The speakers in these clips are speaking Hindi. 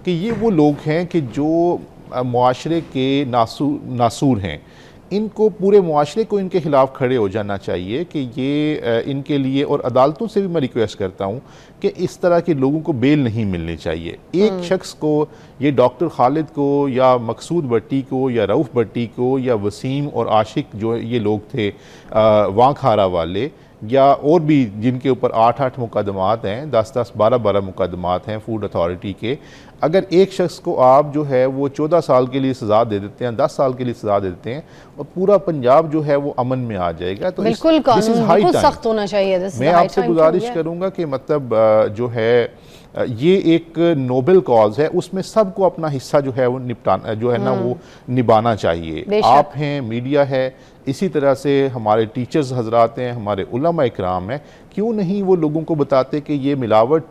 कि ये वो लोग हैं कि जो मुआशरे के नासूर हैं, इनको पूरे मुआशरे को इनके ख़िलाफ़ खड़े हो जाना चाहिए कि ये इनके लिए, और अदालतों से भी मैं रिक्वेस्ट करता हूँ कि इस तरह के लोगों को बेल नहीं मिलनी चाहिए। एक शख्स को, ये डॉक्टर खालिद को या मकसूद भट्टी को या रऊफ़ भट्टी को या वसीम और आशिक जो ये लोग थे वांखारा वाले, या और भी जिनके ऊपर 8-8 मुकदमात हैं, 10-10, 12-12 मुकदमात हैं फूड अथॉरिटी के, अगर एक शख्स को आप जो है वो 14 साल के लिए सज़ा दे देते हैं, 10 साल के लिए सज़ा दे देते हैं, और पूरा पंजाब जो है वो अमन में आ जाएगा। तो बिल्कुल कानून सख्त होना चाहिए। मैं आपसे गुजारिश करूँगा कि मतलब जो है ये एक नोबल कॉज है, उसमें सबको अपना हिस्सा जो है वो निपटाना जो है ना वो निभाना चाहिए। आप हैं, मीडिया है, इसी तरह से हमारे टीचर्स हजरात हैं, हमारे उलमा इकराम हैं, क्यों नहीं वो लोगों को बताते कि ये मिलावट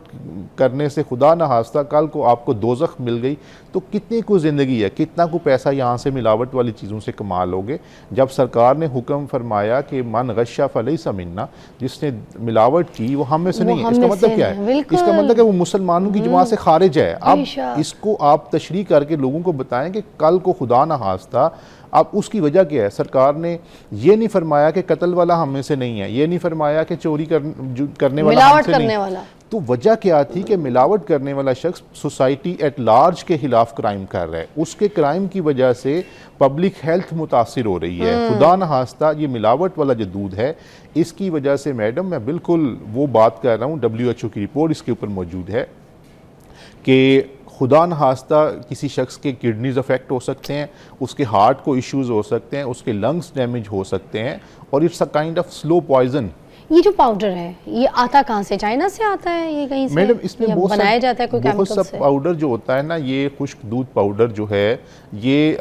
करने से खुदा न खास्ता कल को आपको दोज़ख मिल गई तो कितनी को ज़िंदगी है, कितना को पैसा यहाँ से मिलावट वाली चीज़ों से कमा लोगे। जब सरकार ने हुक्म फरमाया कि मन गश्शा फलैसा मिन्ना, जिसने मिलावट की वो हम में से नहीं है, इसका मतलब क्या है? इसका मतलब है वो मुसलमानों की जमात से खारिज है। अब इसको आप तशरीह करके लोगों को बताएं कि कल को खुदा न खास्ता अब उसकी वजह क्या है। सरकार ने ये नहीं फरमाया कि कत्ल वाला हम में से नहीं है, ये नहीं फरमाया कि चोरी करने वाला हमसे नहीं वाला। तो वजह क्या थी कि मिलावट करने वाला शख्स सोसाइटी एट लार्ज के खिलाफ क्राइम कर रहा है, उसके क्राइम की वजह से पब्लिक हेल्थ मुतासिर हो रही है। खुदा न खास्ता ये मिलावट वाला जो दूध है, इसकी वजह से मैडम मैं बिल्कुल वो बात कर रहा हूँ, WHO की रिपोर्ट इसके ऊपर मौजूद है कि खुदा न खास्ता किसी शख्स के किडनीज अफेक्ट हो सकते हैं, उसके हार्ट को इश्यूज़ हो सकते हैं, उसके लंग्स डैमेज हो सकते हैं, और it's a kind of slow poison. ये जो पाउडर है ये आता कहाँ से? चाइना से आता है ये कहीं से? मैडम इसमें बनाया जाता है कोई केमिकल से? बहुत सा पाउडर जो होता है ना, ये खुश्क दूध पाउडर जो है, ये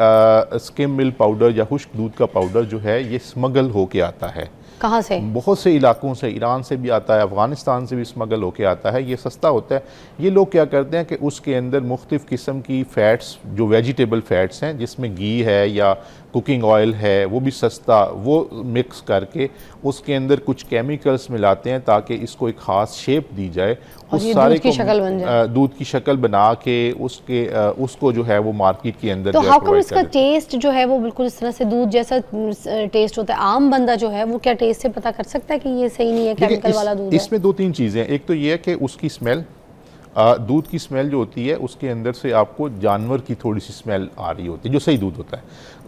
स्किम मिल्क पाउडर या खुश्क दूध का पाउडर जो है, ये स्मगल होके आता है। कहाँ से? बहुत से इलाकों से, ईरान से भी आता है, अफ़गानिस्तान से भी स्मगल होके आता है। ये सस्ता होता है। ये लोग क्या करते हैं कि उसके अंदर मुख्तलिफ़ किस्म की फ़ैट्स, जो वेजिटेबल फ़ैट्स हैं, जिसमें घी है या कुकिंग ऑयल है, वो भी सस्ता, वो मिक्स करके उसके अंदर कुछ केमिकल्स मिलाते हैं ताकि इसको एक ख़ास शेप दी जाए, उस सारे दूध की शक्ल बन जाए, दूध की शक्ल बना के उसको जो है वो मार्केट के अंदर। तो हाउ कम इसका टेस्ट जो है वो बिल्कुल इस तरह से दूध जैसा टेस्ट होता है? आम बंदा जो है वो क्या टेस्ट से पता कर सकता है कि ये सही नहीं है, केमिकल वाला दूध है? इसमें 2-3 चीज़ें। एक तो ये है कि उसकी स्मेल, दूध की स्मेल जो होती है उसके अंदर से आपको जानवर की थोड़ी सी स्मेल आ रही होती है, जो सही दूध होता है।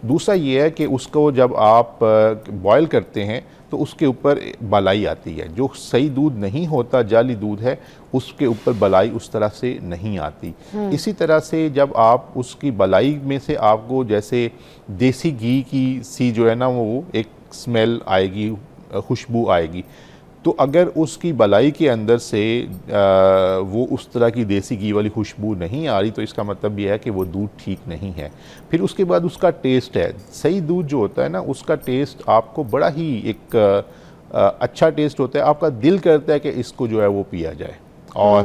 दूसरा ये है कि उसको जब आप बॉयल करते हैं तो उसके ऊपर बलाई आती है। जो सही दूध नहीं होता, जाली दूध है, उसके ऊपर बलाई उस तरह से नहीं आती। इसी तरह से जब आप उसकी बलाई में से आपको जैसे देसी घी की सी जो है ना वो एक स्मेल आएगी, खुशबू आएगी, तो अगर उसकी बलाई के अंदर से वो उस तरह की देसी घी वाली खुशबू नहीं आ रही तो इसका मतलब ये है कि वो दूध ठीक नहीं है। फिर उसके बाद उसका टेस्ट है, सही दूध जो होता है ना उसका टेस्ट आपको बड़ा ही एक अच्छा टेस्ट होता है, आपका दिल करता है कि इसको जो है वो पिया जाए। और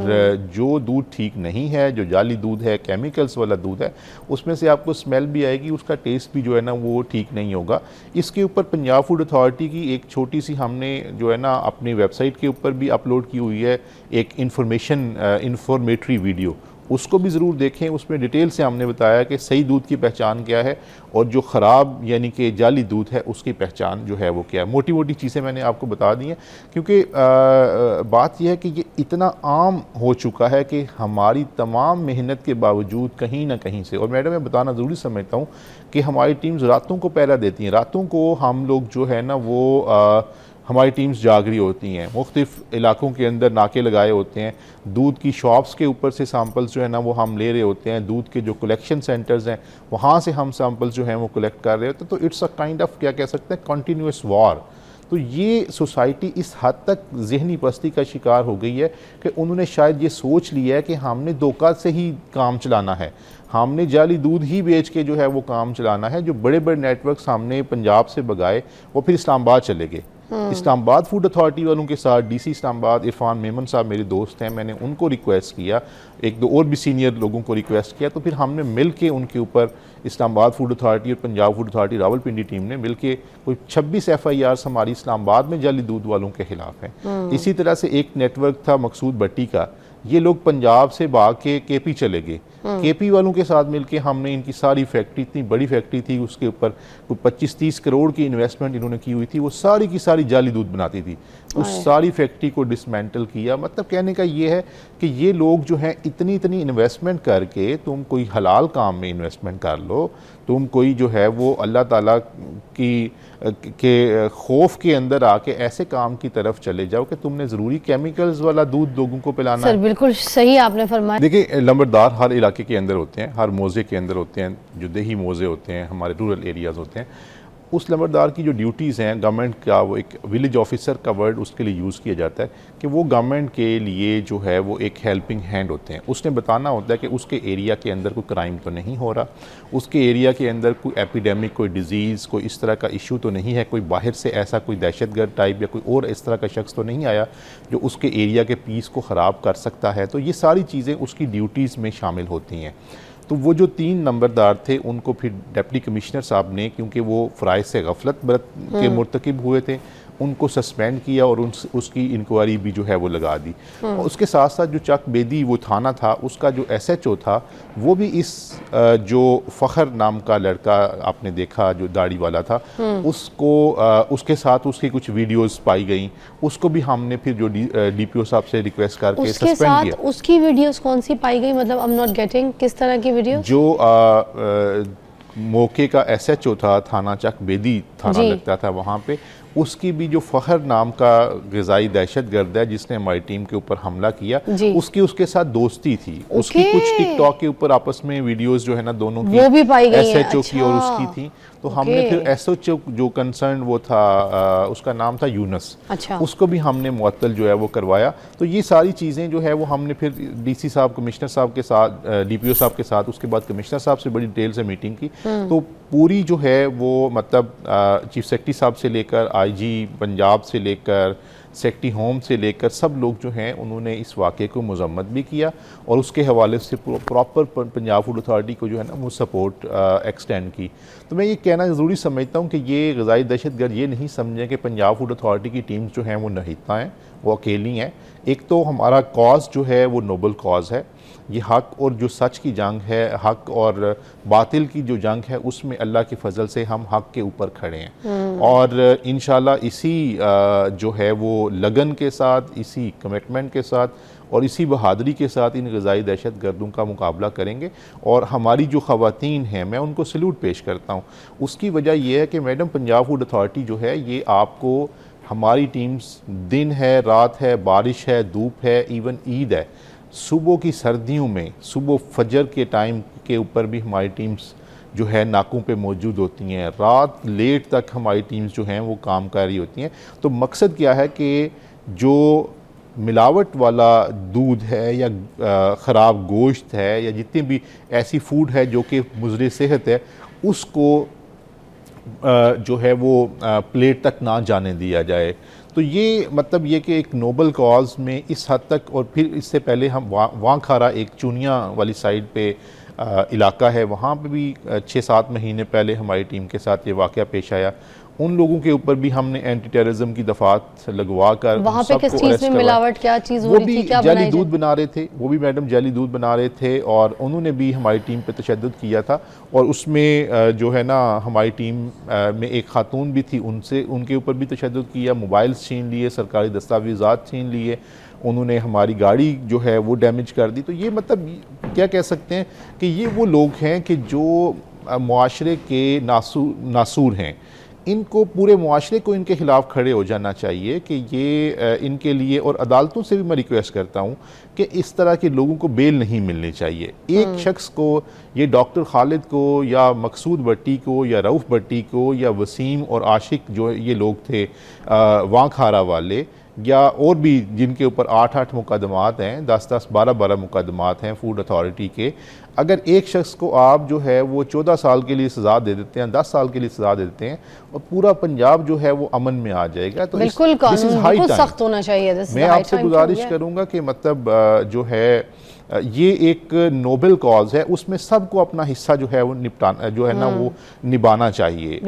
जो दूध ठीक नहीं है, जो जाली दूध है, केमिकल्स वाला दूध है, उसमें से आपको स्मेल भी आएगी, उसका टेस्ट भी जो है ना वो ठीक नहीं होगा। इसके ऊपर पंजाब फूड अथॉरिटी की एक छोटी सी हमने जो है ना अपनी वेबसाइट के ऊपर भी अपलोड की हुई है एक इंफॉर्मेटरी वीडियो, उसको भी ज़रूर देखें। उसमें डिटेल से हमने बताया कि सही दूध की पहचान क्या है और जो ख़राब यानी कि जाली दूध है उसकी पहचान जो है वो क्या है। मोटी मोटी चीज़ें मैंने आपको बता दी हैं, क्योंकि बात यह है कि ये इतना आम हो चुका है कि हमारी तमाम मेहनत के बावजूद कहीं ना कहीं से, और मैडम मैं बताना ज़रूरी समझता हूँ कि हमारी टीम्स रातों को पहरा देती हैं, रातों को हम लोग जो है ना वो हमारी टीम्स जाग रही होती हैं, मुख्तलिफ़ इलाकों के अंदर नाके लगाए होते हैं, दूध की शॉप्स के ऊपर से सैंपल्स जो है ना वो हम ले रहे होते हैं, दूध के जो कलेक्शन सेंटर्स हैं वहाँ से हम सैंपल्स जो हैं वो कलेक्ट कर रहे होते हैं। तो इट्स अ काइंड ऑफ क्या कह सकते हैं कंटिन्यूस वॉर। तो ये सोसाइटी इस हद तक जहनी पस्ती का शिकार हो गई है कि उन्होंने शायद ये सोच लिया है कि हमने धोखा से ही काम चलाना है, हमने जाली दूध ही बेच के जो है वो काम चलाना है। जो बड़े बड़े नेटवर्क्स हमने पंजाब से भगाए वो फिर इस्लामाबाद चले गए। इस्लामाबाद फूड अथॉरिटी वालों के साथ DC इस्लामाबाद इरफान मेमन साहब मेरे दोस्त हैं, मैंने उनको रिक्वेस्ट किया, एक दो और भी सीनियर लोगों को रिक्वेस्ट किया, तो फिर हमने मिल के उनके ऊपर इस्लामाबाद फूड अथॉरिटी और Punjab food authority Rawalpindi team ने मिल के कोई 26 FIRs हमारी इस्लामाबाद में जाली दूध वालों के खिलाफ हैं। इसी तरह से एक नेटवर्क था मकसूद भट्टी का, ये लोग पंजाब से भाग के केपी चले गए। केपी वालों के साथ मिलके हमने इनकी सारी फैक्ट्री, इतनी बड़ी फैक्ट्री थी, उसके ऊपर 25-30 करोड़ की इन्वेस्टमेंट इन्होंने की हुई थी, वो सारी की सारी जाली दूध बनाती थी, उस सारी फैक्ट्री को डिसमेंटल किया। मतलब कहने का ये है कि ये लोग जो हैं इतनी इतनी इन्वेस्टमेंट करके, तुम कोई हलाल काम में इन्वेस्टमेंट कर लो, तुम कोई जो है वो अल्लाह ताला के खौफ के अंदर आके ऐसे काम की तरफ चले जाओ कि तुमने ज़रूरी केमिकल्स वाला दूध लोगों को पिलाना सर है। बिल्कुल सही आपने फरमाया। देखिए, लंबरदार हर इलाके के अंदर होते हैं, हर मोज़े के अंदर होते हैं, जो देही मोज़े होते हैं, हमारे रूरल एरियाज़ होते हैं। उस लंबरदार की जो ड्यूटीज़ हैं, गवर्नमेंट का वो एक विलेज ऑफिसर का वर्ड उसके लिए यूज़ किया जाता है कि वो गवर्नमेंट के लिए जो है वो एक हेल्पिंग हैंड होते हैं। उसने बताना होता है कि उसके एरिया के अंदर कोई क्राइम तो नहीं हो रहा, उसके एरिया के अंदर कोई एपिडेमिक, कोई डिज़ीज़, कोई इस तरह का इशू तो नहीं है, कोई बाहर से ऐसा कोई दहशतगर्द टाइप या कोई और इस तरह का शख्स तो नहीं आया जो उसके एरिया के पीस को ख़राब कर सकता है। तो ये सारी चीज़ें उसकी ड्यूटीज़ में शामिल होती हैं। तो वो जो 3 नंबरदार थे उनको फिर डिप्टी कमिश्नर साहब ने, क्योंकि वो फ़राइज़ से गफलत बरत के मुर्तकिब हुए थे, उनको सस्पेंड किया और उसकी इंक्वायरी भी जो है वो लगा दी। और उसके साथ साथ जो चक बेदी वो थाना था, उसका जो SHO था, वो भी इस जो फ़खर नाम का लड़का आपने देखा जो दाढ़ी वाला था, उसको उसके साथ उसकी कुछ वीडियोस पाई गई, उसको भी हमने फिर जो DPO साहब से रिक्वेस्ट करके सस्पेंड किया। उसकी वीडियोस कौन सी पाई गई, मतलब आई एम नॉट गेटिंग, किस तरह की वीडियो? जो मौके का SHO था, थाना चक बेदी थाना लगता था, वहाँ पे उसकी भी जो फ़खर नाम का ग़िज़ाई दहशतगर्द है जिसने हमारी टीम के ऊपर हमला किया, उसकी उसके साथ दोस्ती थी। उसकी कुछ टिकटॉक के ऊपर आपस में वीडियोस जो है ना दोनों की, वो भी पाई गई SHO की और उसकी थी। तो हमने फिर SHO जो कंसर्न वो था, उसका नाम था यूनस, उसको भी हमने मुअत्तल जो है वो करवाया। तो ये सारी चीज़ें जो है वो हमने फिर DC साहब, कमिश्नर साहब के साथ, DPO साहब के साथ, उसके बाद कमिश्नर साहब से बड़ी डिटेल से मीटिंग की। तो पूरी जो है वो मतलब चीफ सेक्रेटरी साहब से लेकर IG पंजाब से लेकर सेक्रेटरी होम से लेकर सब लोग जो हैं उन्होंने इस वाक़े को मज़म्मत भी किया और उसके हवाले से प्रॉपर पंजाब फूड अथॉरिटी को जो है ना वो सपोर्ट एक्सटेंड की। तो मैं ये कहना ज़रूरी समझता हूँ कि ये ग़िज़ाई दहशतगर्द ये नहीं समझें कि पंजाब फूड अथॉरिटी की टीम्स जो हैं वो नहीता हैं, वो अकेली हैं। एक तो हमारा कॉज जो है वो नोबल कॉज है, ये हक और जो सच की जंग है, हक और बातिल की जो जंग है, उसमें अल्लाह के फजल से हम हक के ऊपर खड़े हैं। और इंशाल्लाह इसी जो है वो लगन के साथ, इसी कमिटमेंट के साथ और इसी बहादुरी के साथ इन ग़िज़ाई दहशतगर्दों का मुकाबला करेंगे। और हमारी जो ख़वातीन हैं, मैं उनको सल्यूट पेश करता हूँ। उसकी वजह यह है कि मैडम पंजाब फूड अथॉरिटी जो है ये आपको, हमारी टीम्स दिन है, रात है, बारिश है, धूप है, इवन ईद है, सुबह की सर्दियों में सुबह फजर के टाइम के ऊपर भी हमारी टीम्स जो है नाकों पे मौजूद होती हैं, रात लेट तक हमारी टीम्स जो हैं वो काम कर रही होती हैं। तो मकसद क्या है कि जो मिलावट वाला दूध है या ख़राब गोश्त है या जितनी भी ऐसी फूड है जो कि मुज़र सेहत है, उसको जो है वो प्लेट तक ना जाने दिया जाए। तो ये मतलब ये कि एक नोबल कॉज में इस हद तक। और फिर इससे पहले हम वांखारा एक चुनिया वाली साइड पे इलाका है, वहाँ पे भी 6-7 महीने पहले हमारी टीम के साथ ये वाक़या पेश आया। उन लोगों के ऊपर भी हमने एंटी टेररिज्म की दफात लगवा कर वहाँ पे किस चीज़ में मिलावट, क्या चीज़ हो रही थी, क्या जाली दूध बना रहे थे, वो भी मैडम जाली दूध बना रहे थे और उन्होंने भी हमारी टीम पे तशद्दुद किया था। और उसमें जो है ना हमारी टीम में एक खातून भी थी, उनके ऊपर भी तशद्दुद किया, मोबाइल्स छीन लिए, सरकारी दस्तावेज़ात छीन लिए, उन्होंने हमारी गाड़ी जो है वो डैमेज कर दी। तो ये मतलब क्या कह सकते हैं कि ये वो लोग हैं कि जो मुआशरे के नासूर हैं। इनको पूरे मुआशरे को इनके ख़िलाफ़ खड़े हो जाना चाहिए कि ये इनके लिए, और अदालतों से भी मैं रिक्वेस्ट करता हूँ कि इस तरह के लोगों को बेल नहीं मिलनी चाहिए। एक शख्स को, ये डॉक्टर खालिद को या मकसूद भट्टी को या रऊफ़ भट्टी को या वसीम और आशिक जो ये लोग थे वांखारा वाले, या और भी जिनके ऊपर 8-8 मुकदमात हैं, 10-10, 12-12 मुकदमात हैं फूड अथॉरिटी के, अगर एक शख्स को आप जो है वो 14 साल के लिए सज़ा दे देते हैं, 10 साल के लिए सज़ा दे देते हैं और पूरा पंजाब जो है वो अमन में आ जाएगा। तो बिल्कुल कानून सख्त होना चाहिए। मैं आपसे गुजारिश करूँगा कि मतलब जो है ये एक नोबल कॉज है, उसमें सबको अपना हिस्सा जो है वो निपटाना जो है ना वो निभाना चाहिए।